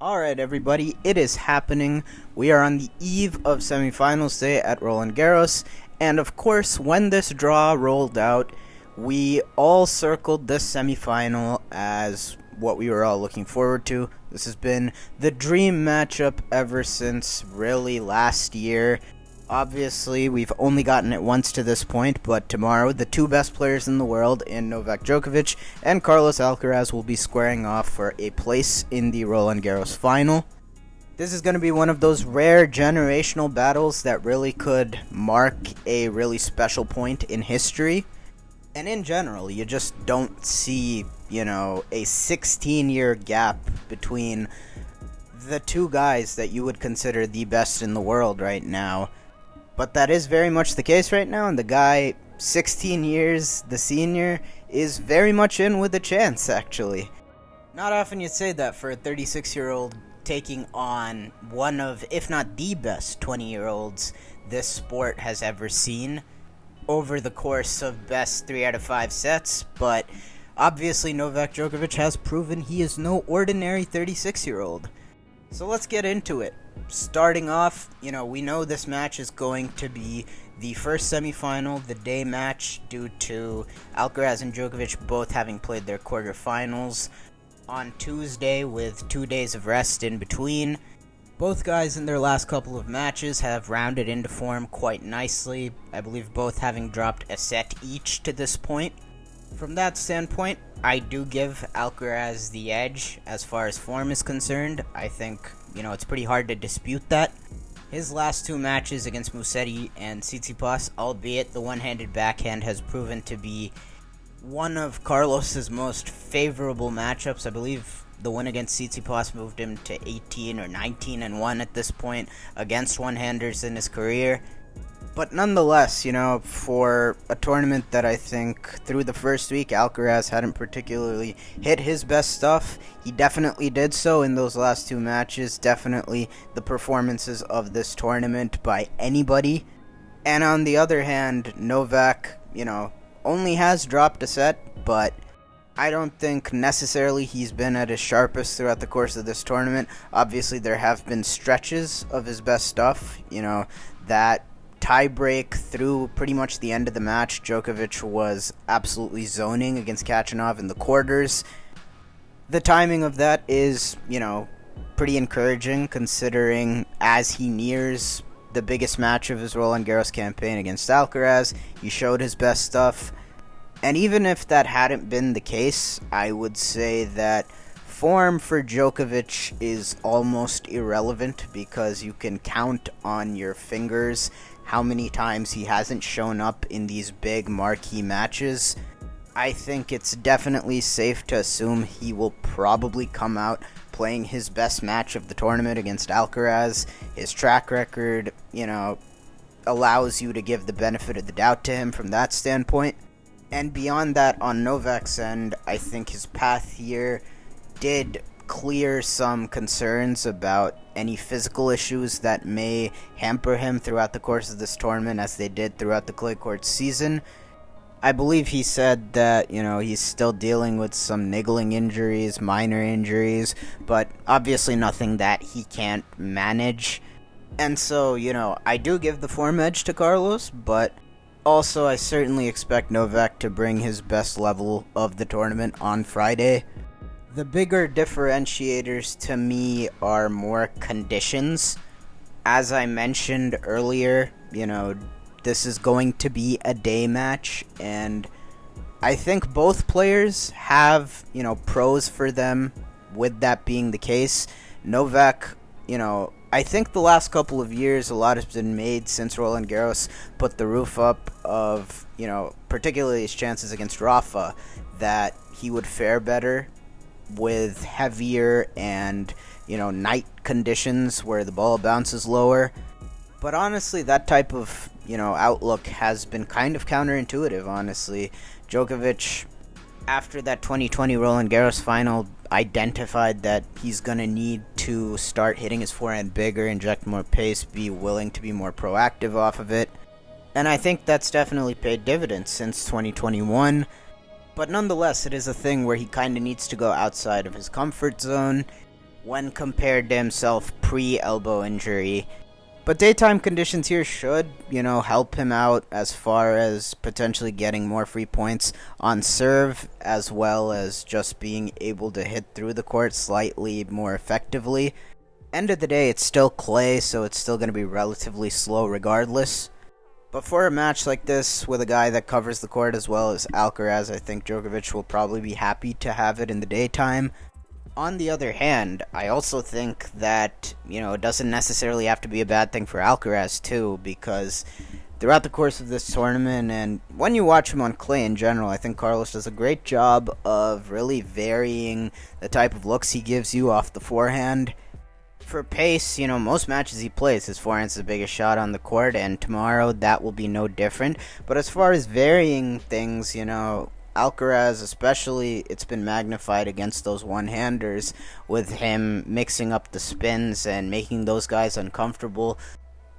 Alright, everybody, it is happening. We are on the eve of semifinals day at Roland Garros, and of course, when this draw rolled out, we all circled this semifinal as what we were all looking forward to. This has been the dream matchup ever since really last year. Obviously, we've only gotten it once to this point, but tomorrow, the two best players in the world in Novak Djokovic and Carlos Alcaraz will be squaring off for a place in the Roland Garros final. This is going to be one of those rare generational battles that really could mark a really special point in history. And in general, you just don't see, a 16-year gap between the two guys that you would consider the best in the world right now. But that is very much the case right now, and the guy, 16 years, the senior, is very much in with a chance, actually. Not often you'd say that for a 36-year-old taking on one of, if not the best 20-year-olds this sport has ever seen over the course of best 3 out of 5 sets, but obviously Novak Djokovic has proven he is no ordinary 36-year-old. So let's get into it. Starting off, we know this match is going to be the first semifinal, the day match, due to Alcaraz and Djokovic both having played their quarterfinals on Tuesday with 2 days of rest in between. Both guys in their last couple of matches have rounded into form quite nicely, I believe both having dropped a set each to this point. From that standpoint, I do give Alcaraz the edge as far as form is concerned. I think, it's pretty hard to dispute that. His last 2 matches against Musetti and Tsitsipas, albeit the one-handed backhand has proven to be one of Carlos's most favorable matchups. I believe the win against Tsitsipas moved him to 18 or 19-1 at this point against one-handers in his career. But nonetheless, for a tournament that I think through the first week Alcaraz hadn't particularly hit his best stuff, he definitely did so in those last 2 matches. Definitely the performances of this tournament by anybody. And on the other hand, Novak, only has dropped a set, but I don't think necessarily he's been at his sharpest throughout the course of this tournament. Obviously, there have been stretches of his best stuff, that tie-break through pretty much the end of the match. Djokovic was absolutely zoning against Khachanov in the quarters. The timing of that is, pretty encouraging considering as he nears the biggest match of his Roland Garros campaign against Alcaraz, he showed his best stuff. And even if that hadn't been the case, I would say that form for Djokovic is almost irrelevant because you can count on your fingers how many times he hasn't shown up in these big marquee matches. I think it's definitely safe to assume he will probably come out playing his best match of the tournament against Alcaraz. His track record, allows you to give the benefit of the doubt to him from that standpoint. And beyond that, on Novak's end, I think his path here did clear some concerns about any physical issues that may hamper him throughout the course of this tournament, as they did throughout the clay court season. I believe he said that, he's still dealing with some niggling injuries, minor injuries, but obviously nothing that he can't manage. And so, I do give the form edge to Carlos, but also I certainly expect Novak to bring his best level of the tournament on Friday. The bigger differentiators to me are more conditions. As I mentioned earlier, this is going to be a day match, and I think both players have, pros for them with that being the case. Novak, I think the last couple of years a lot has been made since Roland Garros put the roof up of, particularly his chances against Rafa, that he would fare better with heavier and, night conditions where the ball bounces lower. But honestly, that type of, outlook has been kind of counterintuitive, honestly. Djokovic, after that 2020 Roland Garros final, identified that he's going to need to start hitting his forehand bigger, inject more pace, be willing to be more proactive off of it. And I think that's definitely paid dividends since 2021. But nonetheless, it is a thing where he kind of needs to go outside of his comfort zone. when compared to himself pre-elbow injury. But daytime conditions here should, help him out as far as potentially getting more free points on serve, as well as just being able to hit through the court slightly more effectively. End of the day, it's still clay, so it's still going to be relatively slow regardless. But for a match like this, with a guy that covers the court as well as Alcaraz, I think Djokovic will probably be happy to have it in the daytime. On the other hand, I also think that, it doesn't necessarily have to be a bad thing for Alcaraz, too, because throughout the course of this tournament, and when you watch him on clay in general, I think Carlos does a great job of really varying the type of looks he gives you off the forehand. For pace, most matches he plays, his forehand's the biggest shot on the court, and tomorrow that will be no different. But as far as varying things, Alcaraz, especially, it's been magnified against those one-handers with him mixing up the spins and making those guys uncomfortable.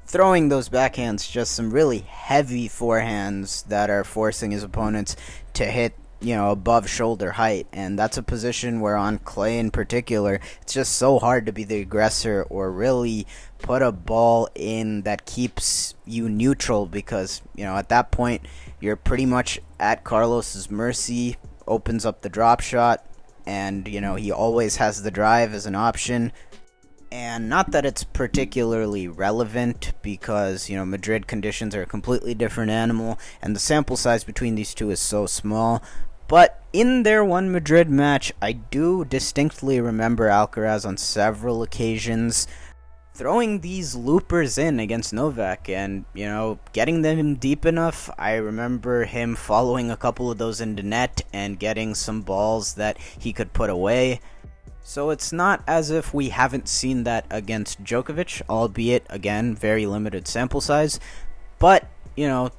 Throwing those backhands, just some really heavy forehands that are forcing his opponents to hit, above shoulder height. And that's a position where on clay in particular, it's just so hard to be the aggressor or really put a ball in that keeps you neutral because, at that point, you're pretty much at Carlos's mercy, opens up the drop shot, and, he always has the drive as an option. And not that it's particularly relevant because, Madrid conditions are a completely different animal, and the sample size between these two is so small. But in their one Madrid match, I do distinctly remember Alcaraz on several occasions throwing these loopers in against Novak and, getting them deep enough. I remember him following a couple of those into net and getting some balls that he could put away. So it's not as if we haven't seen that against Djokovic, albeit, again, very limited sample size. But,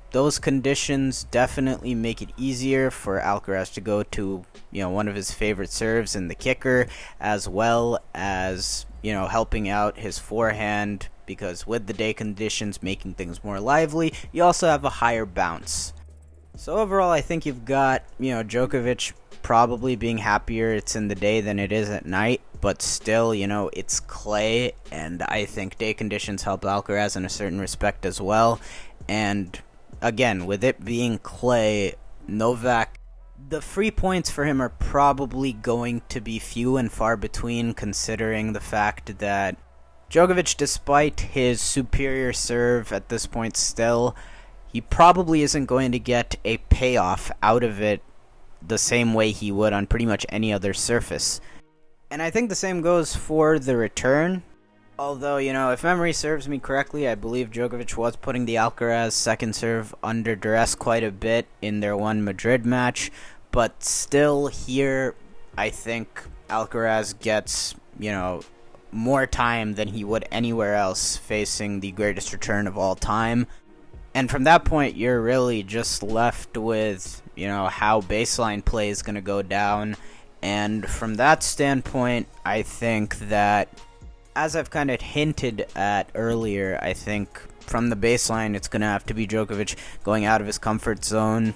those conditions definitely make it easier for Alcaraz to go to, one of his favorite serves in the kicker, as well as, helping out his forehand, because with the day conditions making things more lively, you also have a higher bounce. So overall, I think you've got, Djokovic probably being happier it's in the day than it is at night, but still, it's clay, and I think day conditions help Alcaraz in a certain respect as well. And again, with it being clay, Novak, the free points for him are probably going to be few and far between, considering the fact that Djokovic, despite his superior serve at this point still, he probably isn't going to get a payoff out of it the same way he would on pretty much any other surface. And I think the same goes for the return. Although, if memory serves me correctly, I believe Djokovic was putting the Alcaraz second serve under duress quite a bit in their one Madrid match. But still here, I think Alcaraz gets, more time than he would anywhere else facing the greatest return of all time. And from that point, you're really just left with, how baseline play is going to go down. And from that standpoint, I think that, as I've kind of hinted at earlier, I think from the baseline, it's going to have to be Djokovic going out of his comfort zone,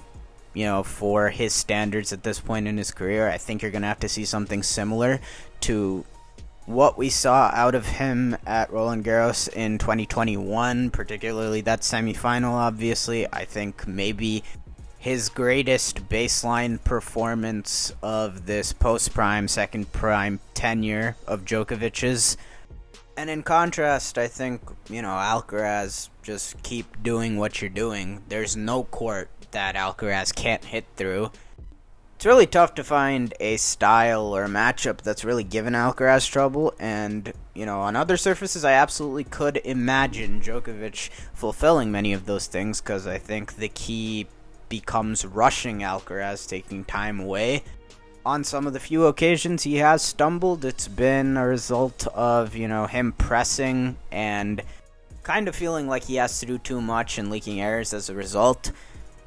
for his standards at this point in his career. I think you're going to have to see something similar to what we saw out of him at Roland Garros in 2021, particularly that semifinal, obviously. I think maybe his greatest baseline performance of this post-prime, second prime tenure of Djokovic's. And in contrast, I think, Alcaraz, just keep doing what you're doing. There's no court that Alcaraz can't hit through. It's really tough to find a style or a matchup that's really given Alcaraz trouble, and, on other surfaces, I absolutely could imagine Djokovic fulfilling many of those things, because I think the key becomes rushing Alcaraz, taking time away. On some of the few occasions he has stumbled, it's been a result of, him pressing and kind of feeling like he has to do too much and leaking errors as a result.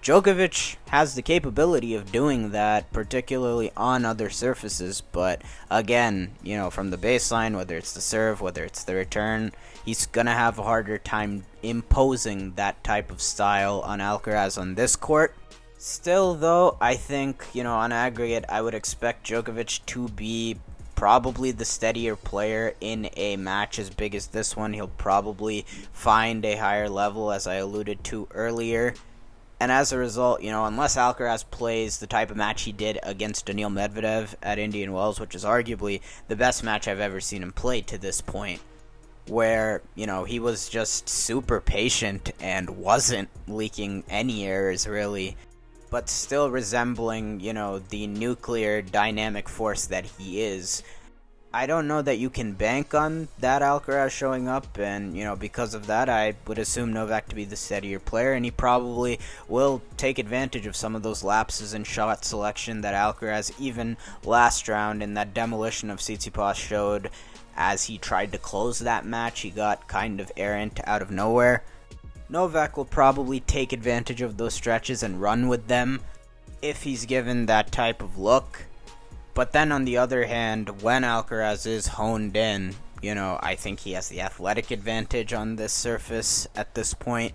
Djokovic has the capability of doing that, particularly on other surfaces, but again, from the baseline, whether it's the serve, whether it's the return, he's going to have a harder time imposing that type of style on Alcaraz on this court. Still, though, I think, on aggregate, I would expect Djokovic to be probably the steadier player in a match as big as this one. He'll probably find a higher level, as I alluded to earlier. And as a result, unless Alcaraz plays the type of match he did against Daniil Medvedev at Indian Wells, which is arguably the best match I've ever seen him play to this point, where, he was just super patient and wasn't leaking any errors, really, but still resembling, the nuclear dynamic force that he is. I don't know that you can bank on that Alcaraz showing up, and, because of that, I would assume Novak to be the steadier player, and he probably will take advantage of some of those lapses in shot selection that Alcaraz, even last round in that demolition of Tsitsipas, showed as he tried to close that match. He got kind of errant out of nowhere. Novak will probably take advantage of those stretches and run with them if he's given that type of look. But then on the other hand, when Alcaraz is honed in, I think he has the athletic advantage on this surface at this point.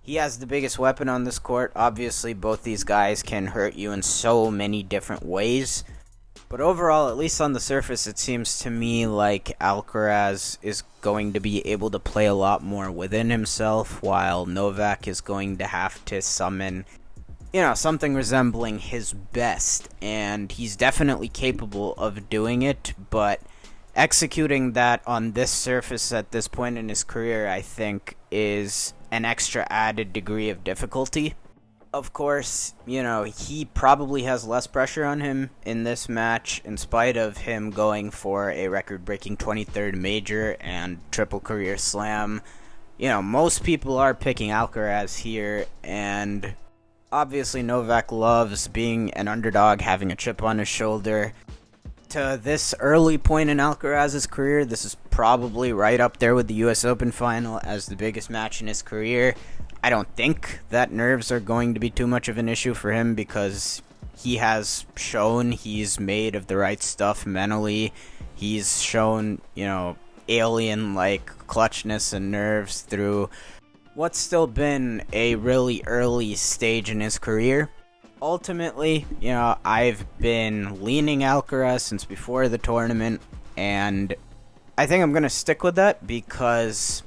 He has the biggest weapon on this court. Obviously, both these guys can hurt you in so many different ways. But overall, at least on the surface, it seems to me like Alcaraz is going to be able to play a lot more within himself, while Novak is going to have to summon something resembling his best, and he's definitely capable of doing it, but executing that on this surface at this point in his career, I think, is an extra added degree of difficulty. Of course, he probably has less pressure on him in this match, in spite of him going for a record-breaking 23rd major and triple career slam. Most people are picking Alcaraz here, and obviously, Novak loves being an underdog, having a chip on his shoulder. To this early point in Alcaraz's career, this is probably right up there with the US Open final as the biggest match in his career. I don't think that nerves are going to be too much of an issue for him, because he has shown he's made of the right stuff mentally. He's shown, alien-like clutchness and nerves through what's still been a really early stage in his career. Ultimately, I've been leaning Alcaraz since before the tournament, and I think I'm going to stick with that because,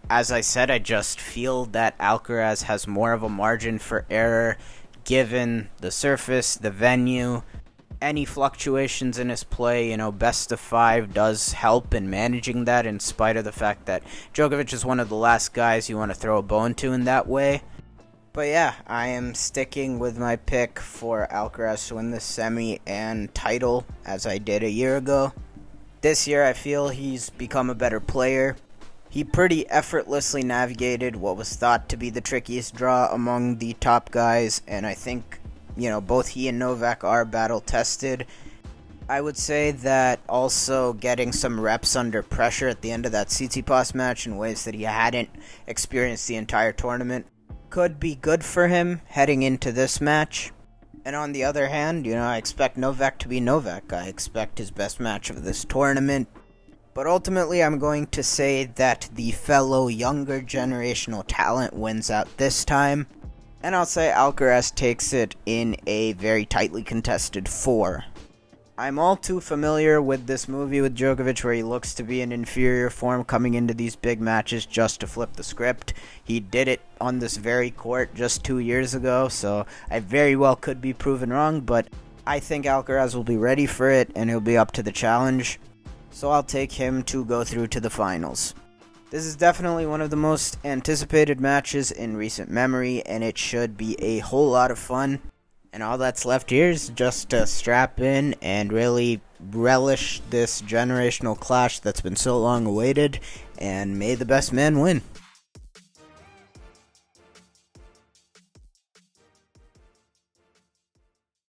as I said, I just feel that Alcaraz has more of a margin for error given the surface, the venue, any fluctuations in his play. Best of 5 does help in managing that, in spite of the fact that Djokovic is one of the last guys you want to throw a bone to in that way. But yeah, I am sticking with my pick for Alcaraz to win the semi and title, as I did a year ago. This year, I feel he's become a better player. He pretty effortlessly navigated what was thought to be the trickiest draw among the top guys, and I think both he and Novak are battle-tested. I would say that also getting some reps under pressure at the end of that Tsitsipas match in ways that he hadn't experienced the entire tournament could be good for him heading into this match. And on the other hand, I expect Novak to be Novak. I expect his best match of this tournament. But ultimately, I'm going to say that the fellow younger generational talent wins out this time. And I'll say Alcaraz takes it in a very tightly contested 4. I'm all too familiar with this movie with Djokovic where he looks to be in inferior form coming into these big matches just to flip the script. He did it on this very court just 2 years ago, so I very well could be proven wrong, but I think Alcaraz will be ready for it and he'll be up to the challenge. So I'll take him to go through to the finals. This is definitely one of the most anticipated matches in recent memory, and it should be a whole lot of fun. And all that's left here is just to strap in and really relish this generational clash that's been so long awaited, and may the best man win.